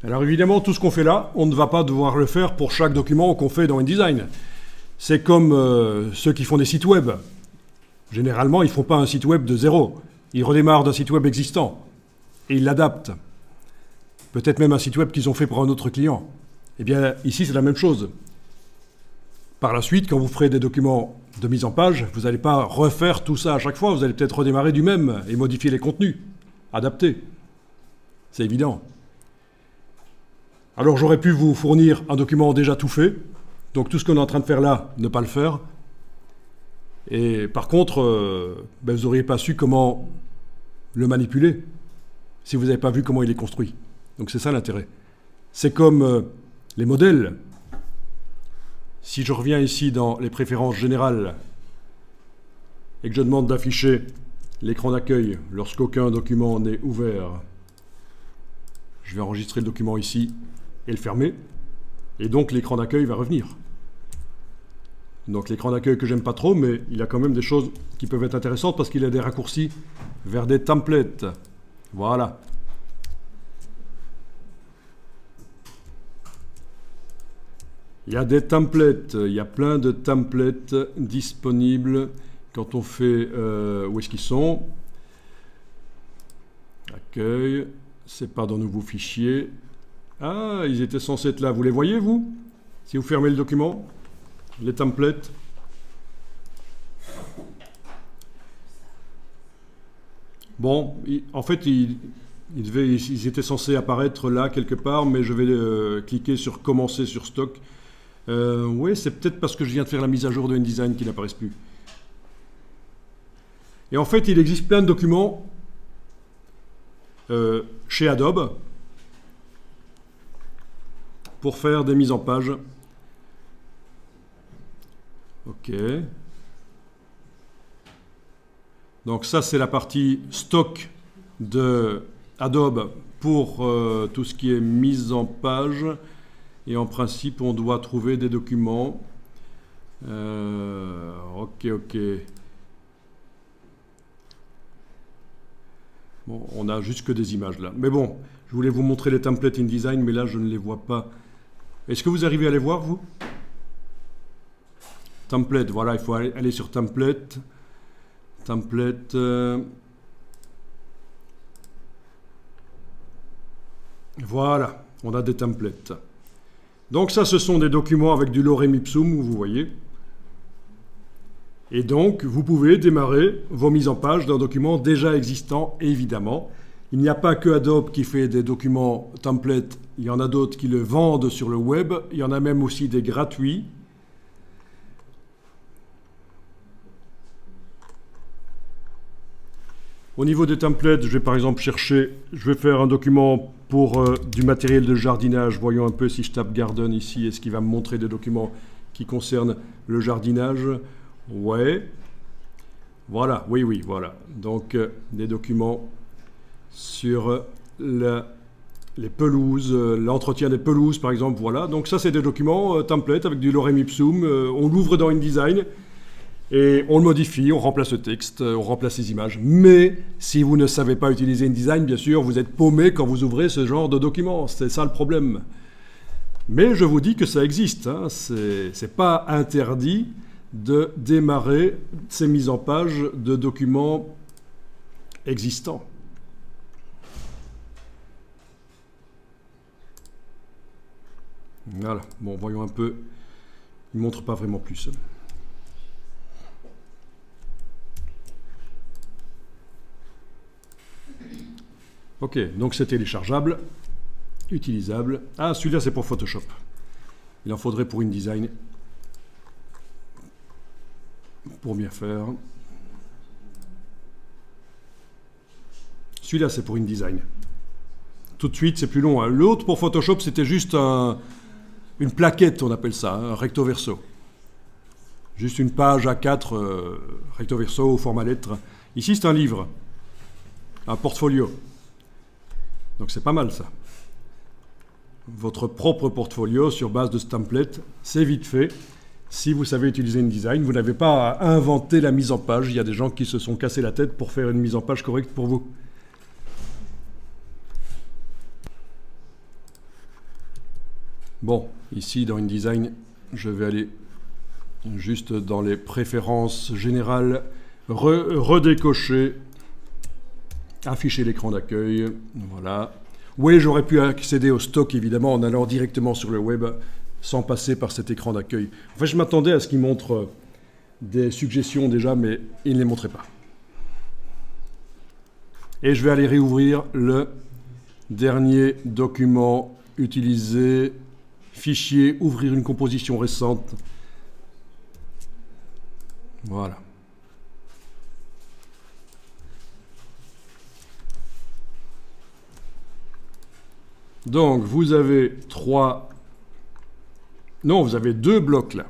Alors évidemment, tout ce qu'on fait là, on ne va pas devoir le faire pour chaque document qu'on fait dans InDesign. C'est comme ceux qui font des sites web. Généralement, ils ne font pas un site web de zéro. Ils redémarrent d'un site web existant et ils l'adaptent. Peut-être même un site web qu'ils ont fait pour un autre client. Eh bien, ici, c'est la même chose. Par la suite, quand vous ferez des documents de mise en page, vous n'allez pas refaire tout ça à chaque fois. Vous allez peut-être redémarrer du même et modifier les contenus, adapter. C'est évident. Alors, j'aurais pu vous fournir un document déjà tout fait. Donc, tout ce qu'on est en train de faire là, ne pas le faire. Et par contre, vous n'auriez pas su comment le manipuler si vous n'avez pas vu comment il est construit. Donc c'est ça l'intérêt. C'est comme les modèles. Si je reviens ici dans les préférences générales et que je demande d'afficher l'écran d'accueil lorsqu'aucun document n'est ouvert, je vais enregistrer le document ici et le fermer. Et donc l'écran d'accueil va revenir. Donc l'écran d'accueil que j'aime pas trop, mais il a quand même des choses qui peuvent être intéressantes parce qu'il a des raccourcis vers des templates. Voilà. Il y a des templates, il y a plein de templates disponibles quand on fait... où est-ce qu'ils sont? Accueil, c'est pas dans nouveaux fichiers. Ah, ils étaient censés être là. Vous les voyez, vous? Si vous fermez le document, les templates. Bon, en fait, ils étaient censés apparaître là quelque part, mais je vais cliquer sur commencer sur stock. Oui, c'est peut-être parce que je viens de faire la mise à jour de InDesign qu'ils n'apparaissent plus. Et en fait, il existe plein de documents chez Adobe pour faire des mises en page. OK. Donc ça, c'est la partie stock de Adobe pour tout ce qui est mise en page. Et en principe, on doit trouver des documents. OK. Bon, on a juste que des images là. Mais bon, je voulais vous montrer les templates InDesign, mais là, je ne les vois pas. Est-ce que vous arrivez à les voir, vous? Template, voilà, il faut aller sur template. Template. Voilà, on a des templates. Donc ça, ce sont des documents avec du lorem ipsum, vous voyez. Et donc, vous pouvez démarrer vos mises en page d'un document déjà existant, évidemment. Il n'y a pas que Adobe qui fait des documents templates, il y en a d'autres qui le vendent sur le web, il y en a même aussi des gratuits. Au niveau des templates, je vais par exemple chercher, je vais faire un document pour du matériel de jardinage. Voyons un peu si je tape Garden ici, est-ce qu'il va me montrer des documents qui concernent le jardinage? Ouais. Voilà, oui, voilà. Donc, des documents sur les pelouses, l'entretien des pelouses, par exemple, voilà. Donc ça, c'est des documents templates avec du lorem ipsum. On l'ouvre dans InDesign et on le modifie, on remplace le texte, on remplace les images. Mais si vous ne savez pas utiliser InDesign, bien sûr, vous êtes paumé quand vous ouvrez ce genre de documents. C'est ça le problème. Mais je vous dis que ça existe. Hein. C'est pas interdit de démarrer ces mises en page de documents existants. Voilà, bon, voyons un peu. Il ne montre pas vraiment plus. Ok, donc c'est téléchargeable, utilisable. Ah, celui-là, c'est pour Photoshop. Il en faudrait pour InDesign. Pour bien faire. Celui-là, c'est pour InDesign. Tout de suite, c'est plus long. Hein. L'autre, pour Photoshop, c'était juste une plaquette, on appelle ça, un recto verso. Juste une page A4 recto verso au format lettre. Ici, c'est un livre, un portfolio. Donc c'est pas mal ça. Votre propre portfolio sur base de ce template, c'est vite fait. Si vous savez utiliser InDesign, vous n'avez pas à inventer la mise en page. Il y a des gens qui se sont cassés la tête pour faire une mise en page correcte pour vous. Bon, ici dans InDesign, je vais aller juste dans les préférences générales, redécocher, afficher l'écran d'accueil, voilà. Oui, j'aurais pu accéder au stock évidemment en allant directement sur le web sans passer par cet écran d'accueil. En fait, je m'attendais à ce qu'il montre des suggestions déjà, mais il ne les montrait pas. Et je vais aller réouvrir le dernier document utilisé, fichier, ouvrir une composition récente. Voilà. Donc, vous avez vous avez 2 blocs là.